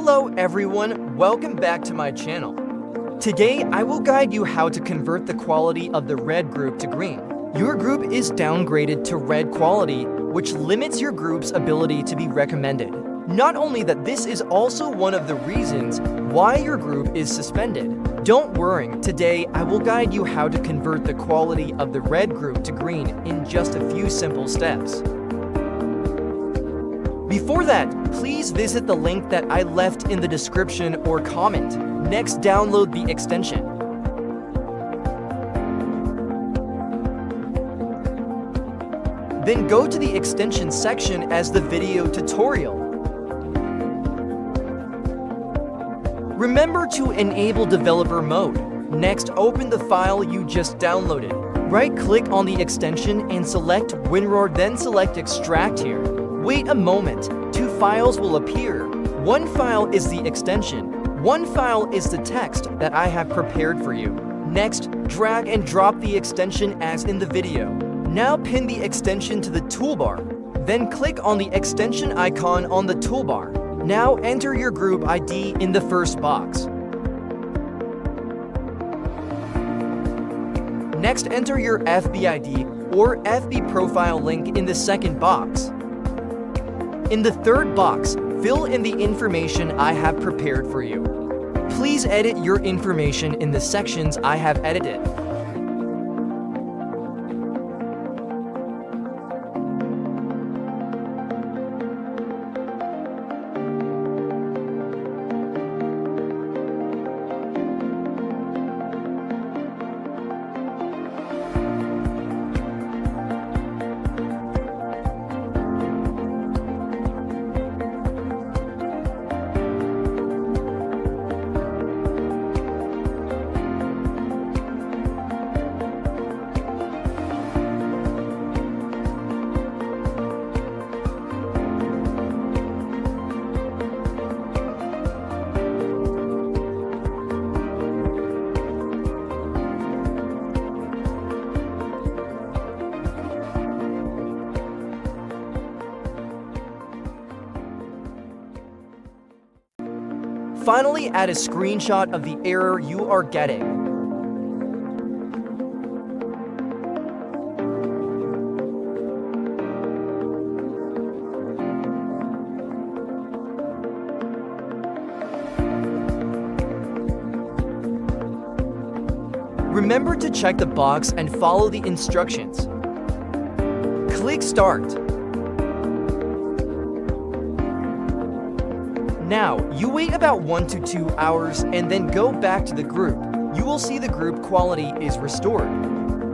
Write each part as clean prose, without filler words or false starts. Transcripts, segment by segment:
Hello everyone, welcome back to my channel. Today I will guide you how to convert the quality of the red group to green. Your group is downgraded to red quality, which limits your group's ability to be recommended. Not only that, this is also one of the reasons why your group is suspended. Don't worry, today I will guide you how to convert the quality of the red group to green in just a few simple steps. Before that, please visit the link that I left in the description or comment. Next, download the extension. Then go to the extension section as the video tutorial. Remember to enable developer mode. Next, open the file you just downloaded. Right-click on the extension and select WinRAR, then select Extract here. Wait a moment, two files will appear. One file is the extension, one file is the text that I have prepared for you. Next, drag and drop the extension as in the video. Now pin the extension to the toolbar. Then click on the extension icon on the toolbar. Now enter your group ID in the first box. Next, enter your FB ID or FB profile link in the second box. In the third box, fill in the information I have prepared for you. Please edit your information in the sections I have edited. Finally, add a screenshot of the error you are getting. Remember to check the box and follow the instructions. Click Start. Now, you wait about 1 to 2 hours and then go back to the group. You will see the group quality is restored.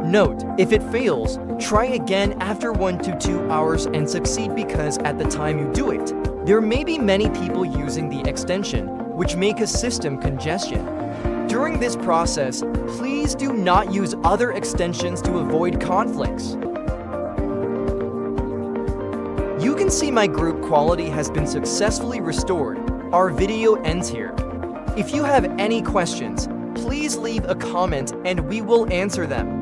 Note, if it fails, try again after 1 to 2 hours and succeed, because at the time you do it, there may be many people using the extension, which may cause system congestion. During this process, please do not use other extensions to avoid conflicts. You can see my group quality has been successfully restored. Our video ends here. If you have any questions, please leave a comment and we will answer them.